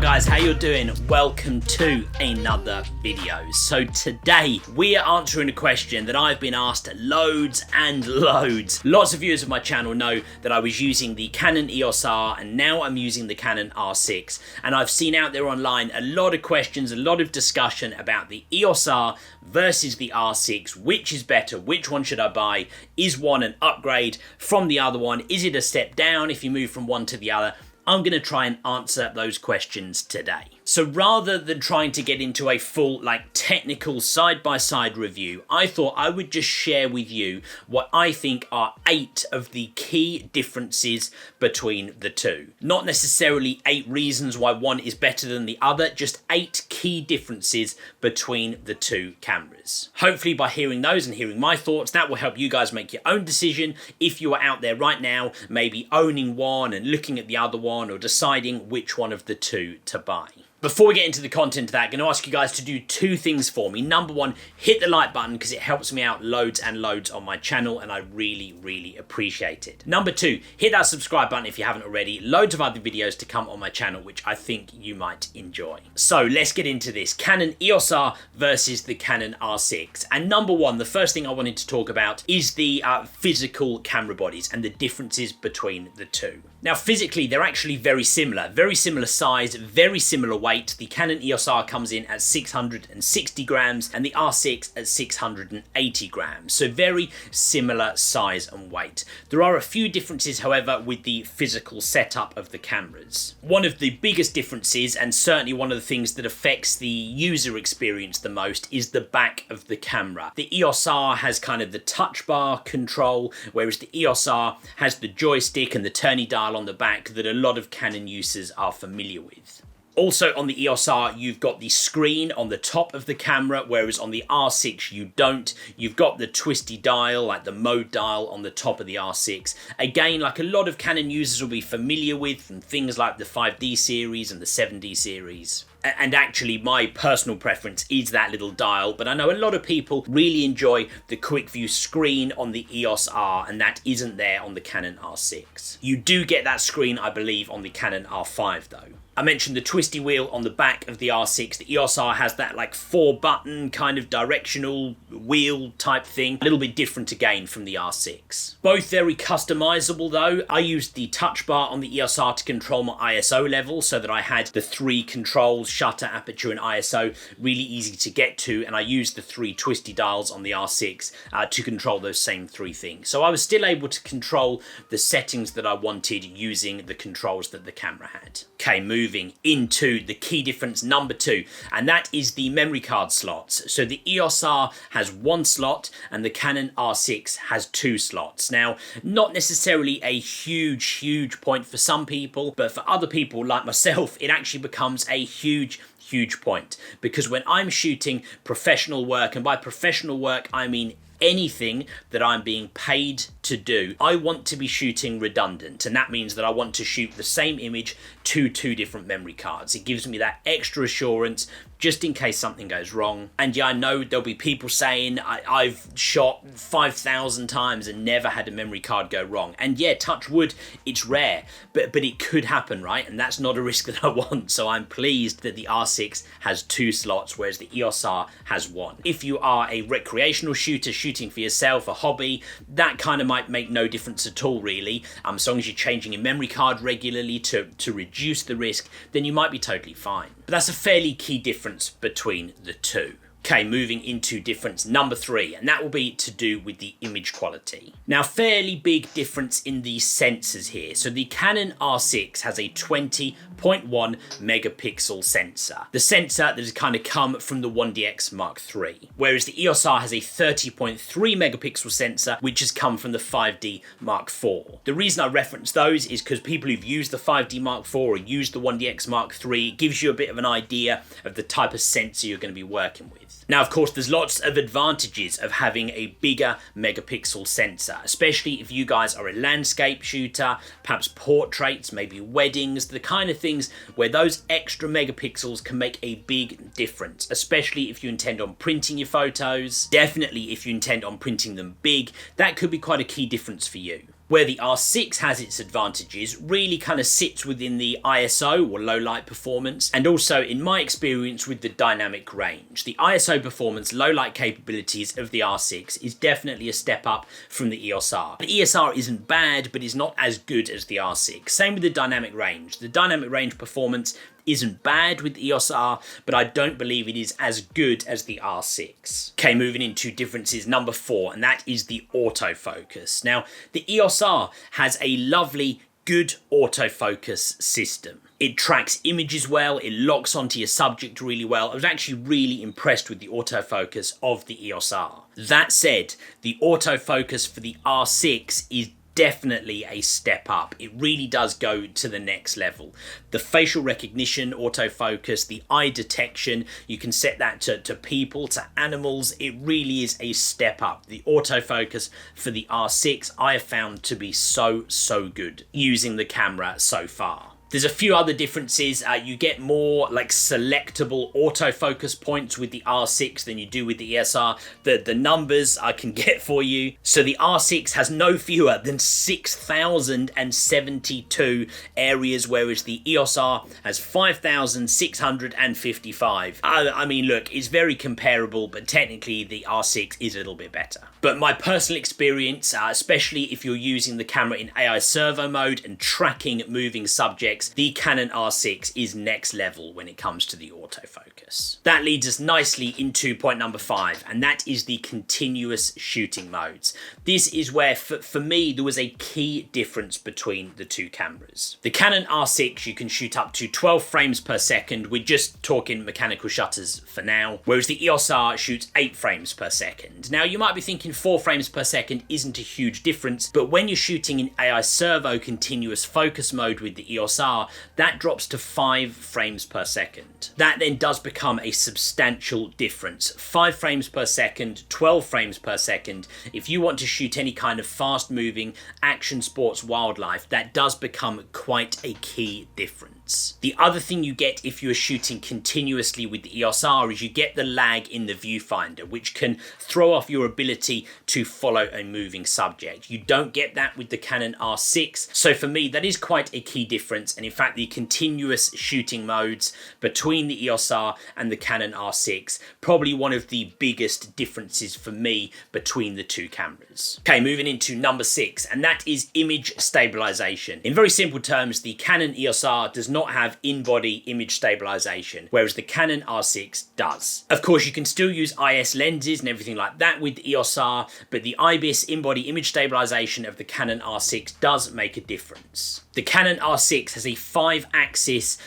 guys, how you doing? Welcome to another video. So today we are answering a question that I've been asked loads and loads. Lots of viewers of my channel know that I was using the Canon EOS R and now I'm using the Canon R6, and I've seen out there online a lot of questions, a lot of discussion about the EOS R versus the R6. Which is better? Which one should I buy? Is one an upgrade from the other one? Is it a step down if you move from one to the other? I'm going to try and answer those questions today. So rather than trying to get into a full technical side-by-side review, I thought I would just share with you what I think are 8 of the key differences between the two. Not necessarily 8 reasons why one is better than the other, just 8 key differences between the two cameras. Hopefully by hearing those and hearing my thoughts, that will help you guys make your own decision if you are out there right now, maybe owning one and looking at the other one or deciding which one of the two to buy. Before we get into the content of that, I'm going to ask you guys to do 2 things for me. Number 1, hit the like button because it helps me out loads and loads on my channel and I really appreciate it. Number 2, hit that subscribe button if you haven't already. Loads of other videos to come on my channel which I think you might enjoy. So let's get into this. Canon EOS R versus the Canon R6. And number 1, the first thing I wanted to talk about is the physical camera bodies and the differences between the two. Now physically they're actually very similar size, very similar weight. The Canon EOS R comes in at 660 grams and the R6 at 680 grams. So very similar size and weight. There are a few differences, however, with the physical setup of the cameras. One of the biggest differences, and certainly one of the things that affects the user experience the most, is the back of the camera. The EOS R has kind of the touch bar control, whereas the EOS R has the joystick and the turny dial on the back that a lot of Canon users are familiar with. Also on the EOS R, you've got the screen on the top of the camera, whereas on the R6 you don't. You've got the twisty dial, like the mode dial on the top of the R6. Again, like a lot of Canon users will be familiar with from things like the 5D series and the 7D series. And actually my personal preference is that little dial, but I know a lot of people really enjoy the quick view screen on the EOS R, and that isn't there on the Canon R6. You do get that screen, I believe, on the Canon R5 though. I mentioned the twisty wheel on the back of the R6. The EOS R has that 4-button kind of directional wheel type thing. A little bit different again from the R6. Both very customizable though. I used the touch bar on the EOS R to control my ISO level so that I had the 3 controls, shutter, aperture and ISO, really easy to get to, and I used the 3 twisty dials on the R6 to control those same 3 things. So I was still able to control the settings that I wanted using the controls that the camera had. Okay, moving into the key difference number 2, and that is the memory card slots. So the EOS R has 1 slot and the Canon R6 has 2 slots. Now, not necessarily a huge point for some people, but for other people like myself, it actually becomes a huge point, because when I'm shooting professional work, and by professional work I mean anything that I'm being paid to do, I want to be shooting redundant, and that means that I want to shoot the same image to 2 different memory cards. It gives me that extra assurance just in case something goes wrong. And yeah, I know there'll be people saying I've shot 5,000 times and never had a memory card go wrong. And yeah, touch wood, it's rare, but it could happen, right? And that's not a risk that I want. So I'm pleased that the R6 has 2 slots, whereas the EOS R has 1. If you are a recreational shooter shooting for yourself, a hobby, that kind of might make no difference at all, really. As long as you're changing your memory card regularly to reduce the risk, then you might be totally fine. But that's a fairly key difference between the two. Okay, moving into difference number 3, and that will be to do with the image quality. Now, fairly big difference in the sensors here. So the Canon R6 has a 20.1 megapixel sensor. The sensor that has kind of come from the 1DX Mark III, whereas the EOS R has a 30.3 megapixel sensor, which has come from the 5D Mark IV. The reason I reference those is because people who've used the 5D Mark IV or used the 1DX Mark III, it gives you a bit of an idea of the type of sensor you're going to be working with. Now, of course, there's lots of advantages of having a bigger megapixel sensor, especially if you guys are a landscape shooter, perhaps portraits, maybe weddings, the kind of things where those extra megapixels can make a big difference, especially if you intend on printing your photos. Definitely if you intend on printing them big, that could be quite a key difference for you. Where the R6 has its advantages really kind of sits within the ISO or low light performance, and also in my experience with the dynamic range. The ISO performance, low light capabilities of the R6 is definitely a step up from the EOS R. The EOS R isn't bad, but is not as good as the R6. Same with the dynamic range. The dynamic range performance isn't bad with the EOS R, but I don't believe it is as good as the R6. Okay, moving into differences number 4, and that is the autofocus. Now, the EOS R has a lovely, good autofocus system. It tracks images well, it locks onto your subject really well. I was actually really impressed with the autofocus of the EOS R. That said, the autofocus for the R6 is definitely a step up. It really does go to the next level. The facial recognition autofocus, the eye detection, you can set that to people, to animals. It really is a step up. The autofocus for the R6 I have found to be so good using the camera so far. There's a few other differences. You get more like selectable autofocus points with the R6 than you do with the EOS R. The numbers I can get for you. So the R6 has no fewer than 6,072 areas, whereas the EOS R has 5,655. I mean, look, it's very comparable, but technically the R6 is a little bit better. But my personal experience, especially if you're using the camera in AI servo mode and tracking moving subjects, the Canon R6 is next level when it comes to the autofocus. That leads us nicely into point number 5, and that is the continuous shooting modes. This is where, for me, there was a key difference between the two cameras. The Canon R6, you can shoot up to 12 frames per second. We're just talking mechanical shutters for now, whereas the EOS R shoots 8 frames per second. Now, you might be thinking 4 frames per second isn't a huge difference, but when you're shooting in AI servo continuous focus mode with the EOS R, that drops to 5 frames per second. That then does become a substantial difference. 5 frames per second, 12 frames per second. If you want to shoot any kind of fast moving action sports wildlife, that does become quite a key difference. The other thing you get if you're shooting continuously with the EOS R is you get the lag in the viewfinder, which can throw off your ability to follow a moving subject. You don't get that with the Canon R6. So for me, that is quite a key difference. And in fact, the continuous shooting modes between the EOS R and the Canon R6, probably one of the biggest differences for me between the two cameras. Okay, moving into number 6, and that is image stabilization. In very simple terms, the Canon EOS R does not have in-body image stabilization, whereas the Canon R6 does. Of course, you can still use IS lenses and everything like that with the EOS R, but the IBIS in-body image stabilization of the Canon R6 does make a difference. The Canon R6 has a 5-axis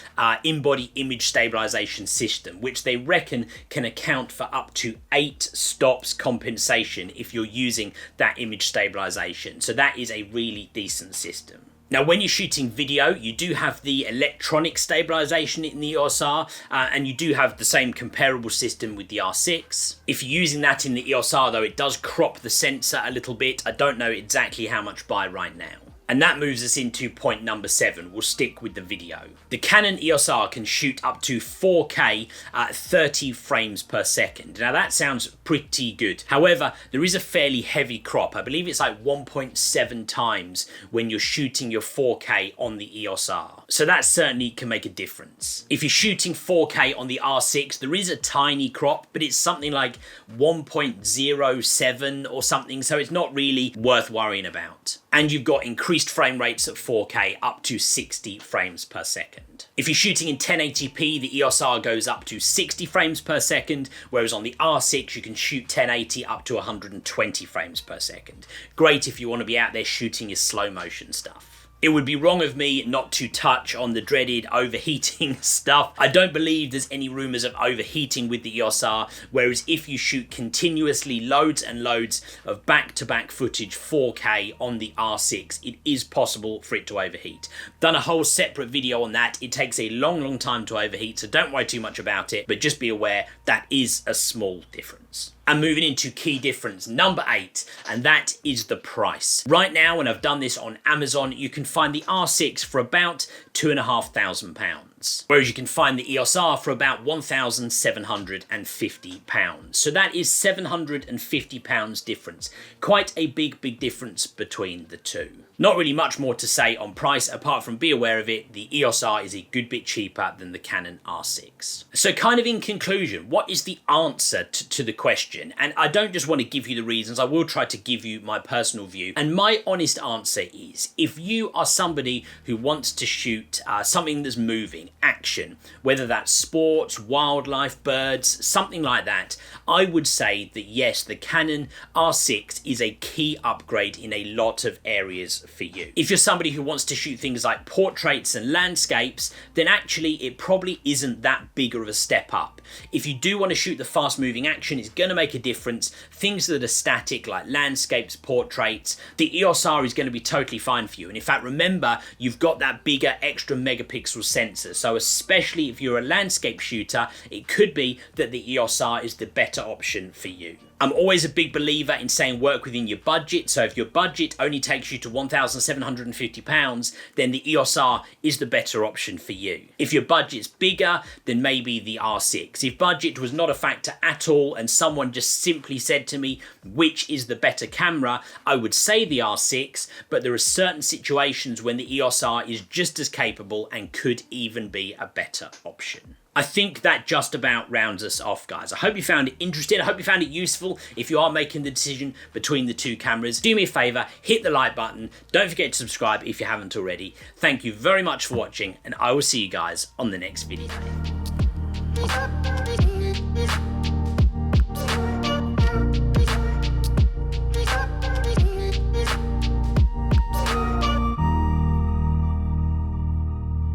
in-body image stabilization system, which they reckon can account for up to 8 stops compensation if you're using that image stabilization. So that is a really decent system. Now, when you're shooting video, you do have the electronic stabilization in the EOS R, and you do have the same comparable system with the R6. If you're using that in the EOS R, though, it does crop the sensor a little bit. I don't know exactly how much by right now. And that moves us into point number 7. We'll stick with the video. The Canon EOS R can shoot up to 4K at 30 frames per second. Now that sounds pretty good. However, there is a fairly heavy crop. I believe it's like 1.7 times when you're shooting your 4K on the EOS R. So that certainly can make a difference. If you're shooting 4K on the R6, there is a tiny crop, but it's something like 1.07 or something. So it's not really worth worrying about. And you've got increased frame rates at 4K up to 60 frames per second. If you're shooting in 1080p, the EOS R goes up to 60 frames per second, whereas on the R6 you can shoot 1080 up to 120 frames per second. Great if you want to be out there shooting your slow motion stuff. It would be wrong of me not to touch on the dreaded overheating stuff. I don't believe there's any rumors of overheating with the EOS R, whereas if you shoot continuously loads and loads of back-to-back footage 4K on the R6, it is possible for it to overheat. Done a whole separate video on that. It takes a long time to overheat, so don't worry too much about it, but just be aware that is a small difference. And moving into key difference number 8, and that is the price. Right now, when I've done this on Amazon, you can find the R6 for about £2,500. whereas you can find the EOS R for about £1,750. So that is £750 difference. Quite a big difference between the two. Not really much more to say on price apart from be aware of it, the EOS R is a good bit cheaper than the Canon R6. So kind of in conclusion, what is the answer to the question? And I don't just want to give you the reasons, I will try to give you my personal view. And my honest answer is, if you are somebody who wants to shoot something that's moving, action, whether that's sports, wildlife, birds, something like that, I would say that yes, the Canon R6 is a key upgrade in a lot of areas for you. If you're somebody who wants to shoot things like portraits and landscapes, then actually it probably isn't that big of a step up. If you do want to shoot the fast moving action, it's going to make a difference. Things that are static like landscapes, portraits, the EOS R is going to be totally fine for you. And in fact, remember, you've got that bigger extra megapixel sensor. So especially if you're a landscape shooter, it could be that the EOS R is the better option for you. I'm always a big believer in saying work within your budget. So if your budget only takes you to £1,750, then the EOS R is the better option for you. If your budget's bigger, then maybe the R6. If budget was not a factor at all and someone just simply said to me, which is the better camera, I would say the R6, but there are certain situations when the EOS R is just as capable and could even be a better option. I think that just about rounds us off, guys. I hope you found it interesting. I hope you found it useful. If you are making the decision between the two cameras, do me a favor, hit the like button. Don't forget to subscribe if you haven't already. Thank you very much for watching, and I will see you guys on the next video.